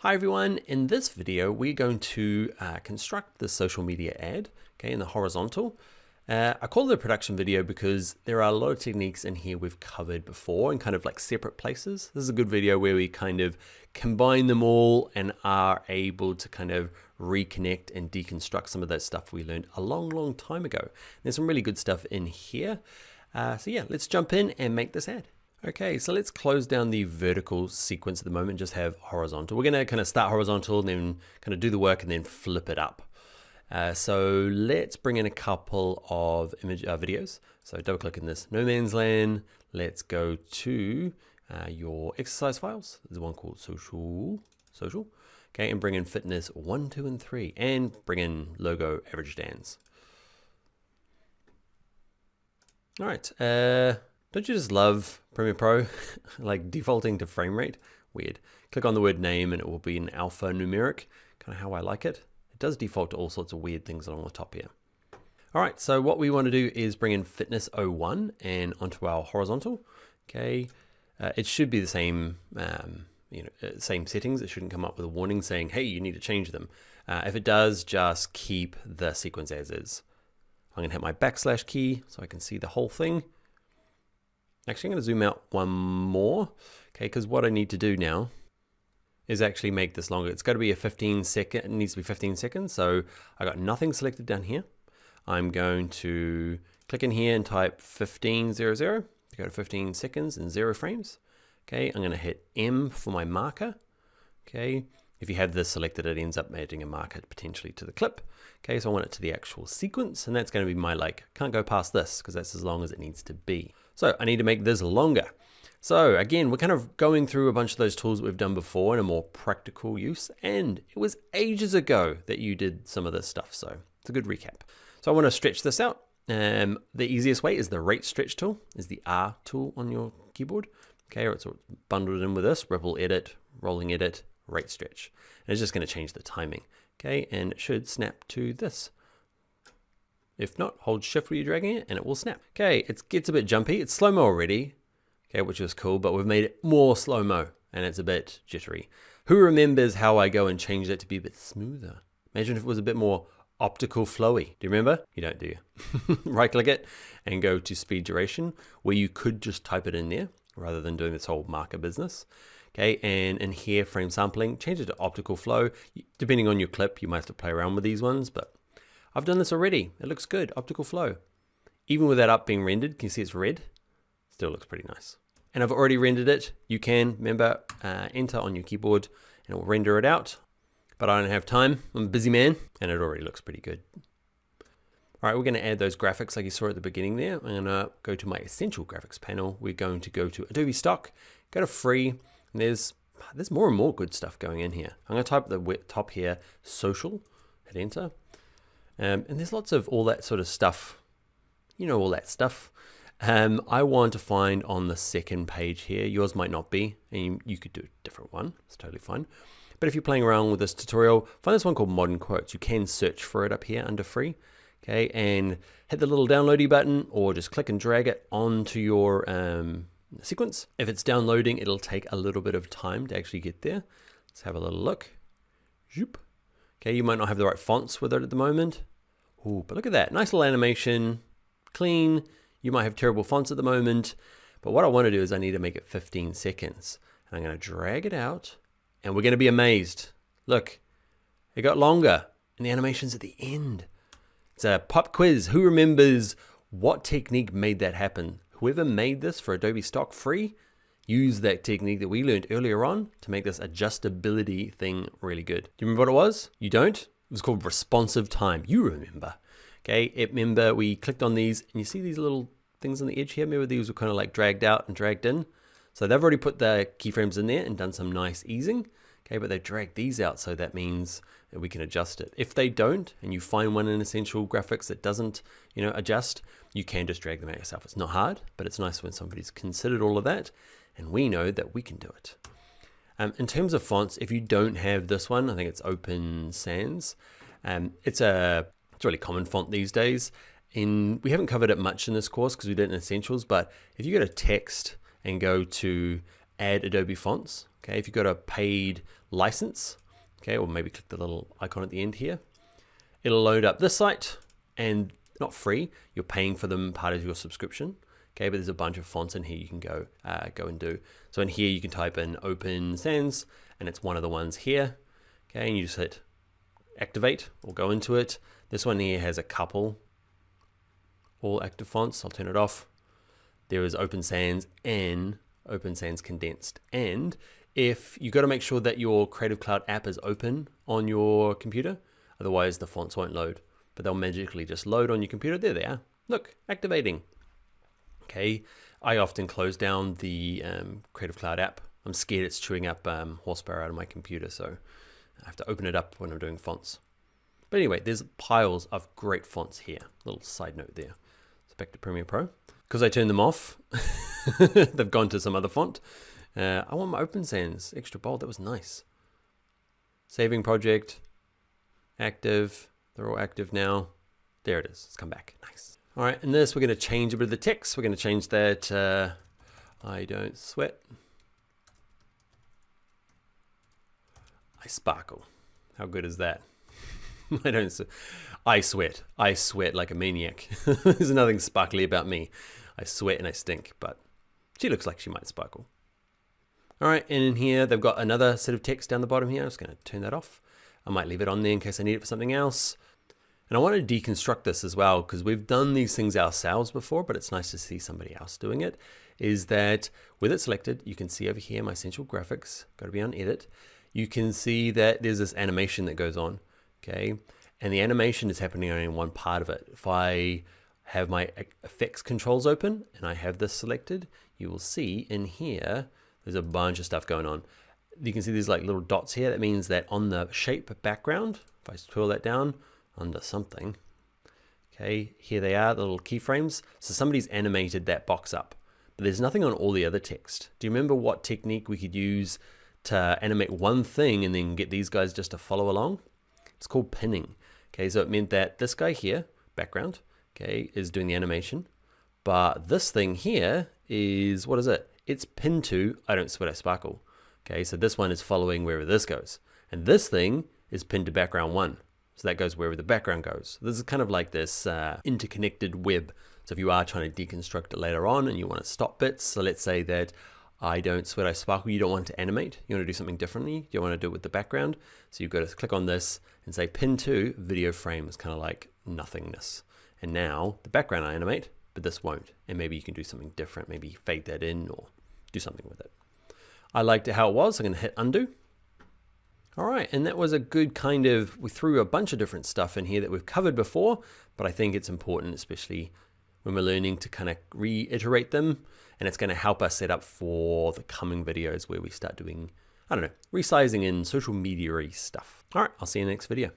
Hi everyone, in this video we're going to construct the social media ad, okay, in the horizontal. I call it a production video because there are a lot of techniques in here we've covered before in kind of like separate places. This is a good video where we kind of combine them all and are able to kind of reconnect and deconstruct some of that stuff we learned a long time ago. There's some really good stuff in here. So yeah, let's jump in and make this ad. Okay, so let's close down the vertical sequence at the moment, just have horizontal. We're gonna kind of start horizontal and then kind of do the work and then flip it up. So let's bring in a couple of videos. So double click in this no man's land. Let's go to your exercise files. There's one called social. Okay, and bring in fitness 1, 2, and 3, and bring in logo average stands. All right. Don't you just love Premiere Pro? Like defaulting to frame rate? Weird. Click on the word name and it will be an alphanumeric, kind of how I like it. It does default to all sorts of weird things along the top here. All right, so what we want to do is bring in fitness 01 and onto our horizontal. Okay, it should be the same, same settings. It shouldn't come up with a warning saying, hey, you need to change them. If it does, just keep the sequence as is. I'm gonna hit my backslash key so I can see the whole thing. Actually, I'm going to zoom out one more, okay, because what I need to do now is actually make this longer. It's got to be a 15 second, it needs to be 15 seconds, so I got nothing selected down here. I'm going to click in here and type 1500 to go to 15 seconds and 0 frames. Okay, I'm going to hit M for my marker. Okay, if you have this selected, it ends up adding a marker potentially to the clip. Okay, so I want it to the actual sequence, and that's going to be my can't go past this because that's as long as it needs to be. So I need to make this longer. So again, we're kind of going through a bunch of those tools that we've done before in a more practical use, and it was ages ago that you did some of this stuff, so it's a good recap. So I want to stretch this out. The easiest way is the rate stretch tool, is the R tool on your keyboard. Okay, or it's bundled in with this, ripple edit, rolling edit, rate stretch. And it's just going to change the timing. Okay, and it should snap to this. If not, hold shift while you're dragging it and it will snap. Okay, it gets a bit jumpy. It's slow-mo already, okay, which is cool, but we've made it more slow-mo and it's a bit jittery. Who remembers how I go and change that to be a bit smoother? Imagine if it was a bit more optical flowy. Do you remember? You don't, do you? Right click it and go to speed duration, where you could just type it in there rather than doing this whole marker business. Okay, and in here, frame sampling, change it to optical flow. Depending on your clip, you might have to play around with these ones, but I've done this already. It looks good, optical flow. Even with that up being rendered, can you see it's red? Still looks pretty nice. And I've already rendered it. You can, remember, enter on your keyboard and it will render it out. But I don't have time, I'm a busy man, and it already looks pretty good. All right, we're gonna add those graphics like you saw at the beginning there. I'm gonna go to my essential graphics panel. We're going to go to Adobe Stock, go to free, and there's more and more good stuff going in here. I'm gonna type at the top here, social, hit enter. And there's lots of all that sort of stuff, all that stuff. I want to find on the second page here, yours might not be, and you could do a different one, it's totally fine. But if you're playing around with this tutorial, find this one called Modern Quotes. You can search for it up here under free, okay, and hit the little downloady button or just click and drag it onto your sequence. If it's downloading, it'll take a little bit of time to actually get there. Let's have a little look. Zoop. Okay, you might not have the right fonts with it at the moment. Ooh, but look at that, nice little animation, clean. You might have terrible fonts at the moment, but what I want to do is I need to make it 15 seconds. And I'm going to drag it out, and we're going to be amazed. Look, it got longer, and the animation's at the end. It's a pop quiz. Who remembers what technique made that happen? Whoever made this for Adobe Stock free, use that technique that we learned earlier on to make this adjustability thing really good. Do you remember what it was? You don't? It was called responsive time. You remember. Okay, remember we clicked on these and you see these little things on the edge here? Remember these were kind of like dragged out and dragged in? So they've already put the keyframes in there and done some nice easing. Okay, but they've dragged these out, so that means that we can adjust it. If they don't, and you find one in Essential Graphics that doesn't, adjust, you can just drag them out yourself. It's not hard, but it's nice when somebody's considered all of that, and we know that we can do it. In terms of fonts, if you don't have this one, I think it's Open Sans. It's a really common font these days. We haven't covered it much in this course because we did it in Essentials, but if you go to text and go to add Adobe fonts. Okay, if you've got a paid license, okay, or maybe click the little icon at the end here, it'll load up this site, and not free, you're paying for them, part of your subscription. Okay, but there's a bunch of fonts in here you can go and do. So in here you can type in Open Sans, and it's one of the ones here. Okay, and you just hit activate or go into it. This one here has a couple all active fonts. I'll turn it off. There is Open Sans and Open Sans Condensed. And if you got to make sure that your Creative Cloud app is open on your computer, otherwise the fonts won't load, but they'll magically just load on your computer. There they are. Look, activating. Okay, I often close down the Creative Cloud app. I'm scared it's chewing up horsepower out of my computer, so I have to open it up when I'm doing fonts. But anyway, there's piles of great fonts here. Little side note there. So back to Premiere Pro. Because I turned them off, they've gone to some other font. I want my Open Sans extra bold. That was nice. Saving project, active. They're all active now. There it is. It's come back. Nice. All right, in this, we're going to change a bit of the text. We're going to change that I don't sweat. I sparkle. How good is that? I sweat. I sweat like a maniac. There's nothing sparkly about me. I sweat and I stink, but she looks like she might sparkle. All right, and in here, they've got another set of text down the bottom here. I'm just going to turn that off. I might leave it on there in case I need it for something else. And I want to deconstruct this as well, because we've done these things ourselves before, but it's nice to see somebody else doing it. Is that with it selected, you can see over here my essential graphics, got to be on edit. You can see that there's this animation that goes on, okay? And the animation is happening only in one part of it. If I have my effects controls open and I have this selected, you will see in here, there's a bunch of stuff going on. You can see these like little dots here. That means that on the shape background, if I scroll that down, under something. Okay, here they are, the little keyframes. So somebody's animated that box up, but there's nothing on all the other text. Do you remember what technique we could use to animate one thing and then get these guys just to follow along? It's called pinning. Okay, so it meant that this guy here, background, okay, is doing the animation, but this thing here is, what is it? It's pinned to I don't sweat, I sparkle. Okay, so this one is following wherever this goes, and this thing is pinned to background one. So that goes wherever the background goes. This is kind of like this interconnected web. So if you are trying to deconstruct it later on and you want to stop bits, so let's say that I don't sweat, I sparkle, you don't want to animate, you want to do something differently, you want to do it with the background. So you've got to click on this and say pin to video frame is kind of like nothingness. And now the background I animate, but this won't. And maybe you can do something different, maybe fade that in or do something with it. I liked it how it was, so I'm going to hit undo. All right, and that was a good kind of, we threw a bunch of different stuff in here that we've covered before, but I think it's important, especially when we're learning to kind of reiterate them, and it's going to help us set up for the coming videos where we start doing, I don't know, resizing and social media-y stuff. All right, I'll see you in the next video.